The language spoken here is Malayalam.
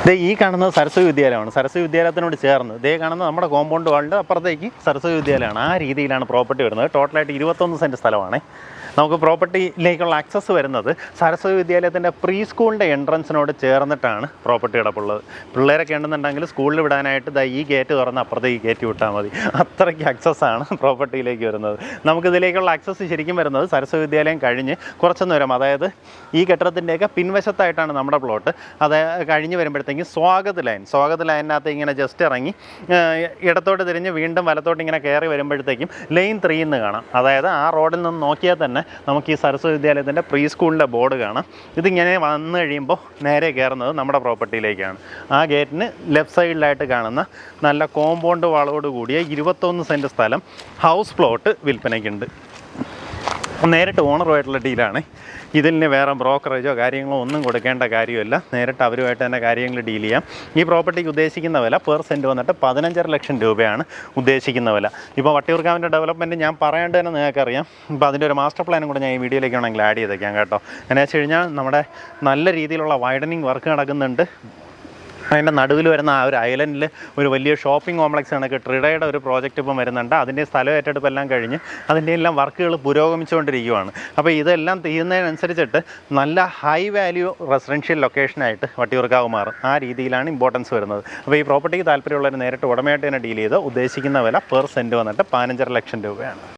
ദേ ഈ കാണുന്നത് സരസ്വതി വിദ്യാലയമാണ്. സരസ്വതി വിദ്യാലയത്തിനോട് ചേർന്ന് ദേ കാണുന്നത് നമ്മുടെ കോമ്പൗണ്ട് വാളിൻ്റെ അപ്പുറത്തേക്ക് സരസ്വതി വിദ്യാലയമാണ്. ആ രീതിയിലാണ് പ്രോപ്പർട്ടി വരുന്നത്. ടോട്ടലായിട്ട് 21 സെൻറ്റ് സ്ഥലമാണ്. നമുക്ക് പ്രോപ്പർട്ടിയിലേക്കുള്ള ആക്സസ് വരുന്നത് സരസ്വതി വിദ്യാലയത്തിൻ്റെ പ്രീ സ്കൂളിൻ്റെ എൻട്രൻസിനോട് ചേർന്നിട്ടാണ് പ്രോപ്പർട്ടി കിടപ്പുള്ളത്. പിള്ളേരൊക്കെ ഉണ്ടെന്നുണ്ടെങ്കിൽ സ്കൂളിൽ വിടാനായിട്ട് ഈ ഗേറ്റ് തുറന്ന് അപ്പുറത്തേക്ക് കയറ്റി വിട്ടാൽ മതി. അത്രയ്ക്ക് ആക്സസ്സാണ് പ്രോപ്പർട്ടിയിലേക്ക് വരുന്നത്. നമുക്കിതിലേക്കുള്ള ആക്സസ് ശരിക്കും വരുന്നത് സരസ്വതി വിദ്യാലയം കഴിഞ്ഞ് കുറച്ചൊന്ന് വരും. അതായത് ഈ കെട്ടിടത്തിൻ്റെയൊക്കെ പിൻവശത്തായിട്ടാണ് നമ്മുടെ പ്ലോട്ട്. അത് കഴിഞ്ഞ് വരുമ്പോഴത്തേക്കും സ്വാഗത് ലൈനിനകത്ത് ഇങ്ങനെ ജസ്റ്റ് ഇറങ്ങി ഇടത്തോട്ട് തിരിഞ്ഞ് വീണ്ടും വലത്തോട്ട് ഇങ്ങനെ കയറി വരുമ്പോഴത്തേക്കും ലൈൻ 3 എന്ന് കാണാം. അതായത് ആ റോഡിൽ നിന്ന് നോക്കിയാൽ തന്നെ നമുക്ക് ഈ സരസ്വതി വിദ്യാലയത്തിൻ്റെ പ്രീ സ്കൂളിൻ്റെ ബോർഡ് കാണാം. ഇതിങ്ങനെ വന്നു കഴിയുമ്പോൾ നേരെ കയറുന്നത് നമ്മുടെ പ്രോപ്പർട്ടിയിലേക്കാണ്. ആ ഗേറ്റിന് ലെഫ്റ്റ് സൈഡിലായിട്ട് കാണുന്ന നല്ല കോമ്പൗണ്ട് വാളോട് കൂടിയ 21 സെൻറ്റ് സ്ഥലം ഹൗസ് പ്ലോട്ട് വിൽപ്പനയ്ക്കുണ്ട്. നേരിട്ട് ഓണറുമായിട്ടുള്ള ഡീലാണ്. ഇതിന് വേറെ ബ്രോക്കറേജോ കാര്യങ്ങളോ ഒന്നും കൊടുക്കേണ്ട കാര്യമില്ല. നേരിട്ട് അവരുമായിട്ട് തന്നെ കാര്യങ്ങൾ ഡീൽ ചെയ്യാം. ഈ പ്രോപ്പർട്ടിക്ക് ഉദ്ദേശിക്കുന്ന വില പെർ സെൻറ്റ് വന്നിട്ട് 15.5 ലക്ഷം രൂപയാണ് ഉദ്ദേശിക്കുന്ന വില. ഇപ്പോൾ വട്ടിയൂർക്കാവിൻ്റെ ഡെവലപ്മെൻറ്റ് ഞാൻ പറയാണ്ട് തന്നെ നിങ്ങൾക്കറിയാം. ഇപ്പോൾ അതിൻ്റെ ഒരു മാസ്റ്റർ പ്ലാനും കൂടെ ഞാൻ ഈ വീഡിയോയിലേക്ക് വേണമെങ്കിൽ ആഡ് ചെയ്തേക്കാം കേട്ടോ. എന്നു വെച്ച് കഴിഞ്ഞാൽ നമ്മുടെ നല്ല രീതിയിലുള്ള വൈഡനിങ് വർക്ക് നടക്കുന്നുണ്ട്. അതിൻ്റെ നടുവിൽ വരുന്ന ആ ഒരു ഐലൻഡിൽ ഒരു വലിയ ഷോപ്പിംഗ് കോംപ്ലക്സ് കണക്ക് ട്രിഡയുടെ ഒരു പ്രോജക്റ്റ് ഇപ്പം വരുന്നുണ്ട്. അതിൻ്റെ സ്ഥലം ഏറ്റെടുപ്പെല്ലാം കഴിഞ്ഞ് അതിൻ്റെ എല്ലാം വർക്കുകൾ പുരോഗമിച്ചുകൊണ്ടിരിക്കുകയാണ്. അപ്പോൾ ഇതെല്ലാം തീരുന്നതിനനുസരിച്ചിട്ട് നല്ല ഹൈ വാല്യൂ റെസിഡൻഷ്യൽ ലൊക്കേഷനായിട്ട് വട്ടിയൂർക്കാവ് മാറും. ആ രീതിയിലാണ് ഇമ്പോർട്ടൻസ് വരുന്നത്. അപ്പോൾ ഈ പ്രോപ്പർട്ടിക്ക് താല്പര്യമുള്ളവർ നേരിട്ട് ഉടമയായിട്ട് തന്നെ ഡീൽ ചെയ്ത് ഉദ്ദേശിക്കുന്ന വില പെർ സെൻറ്റ് വന്നിട്ട് 15.5 ലക്ഷം രൂപയാണ്.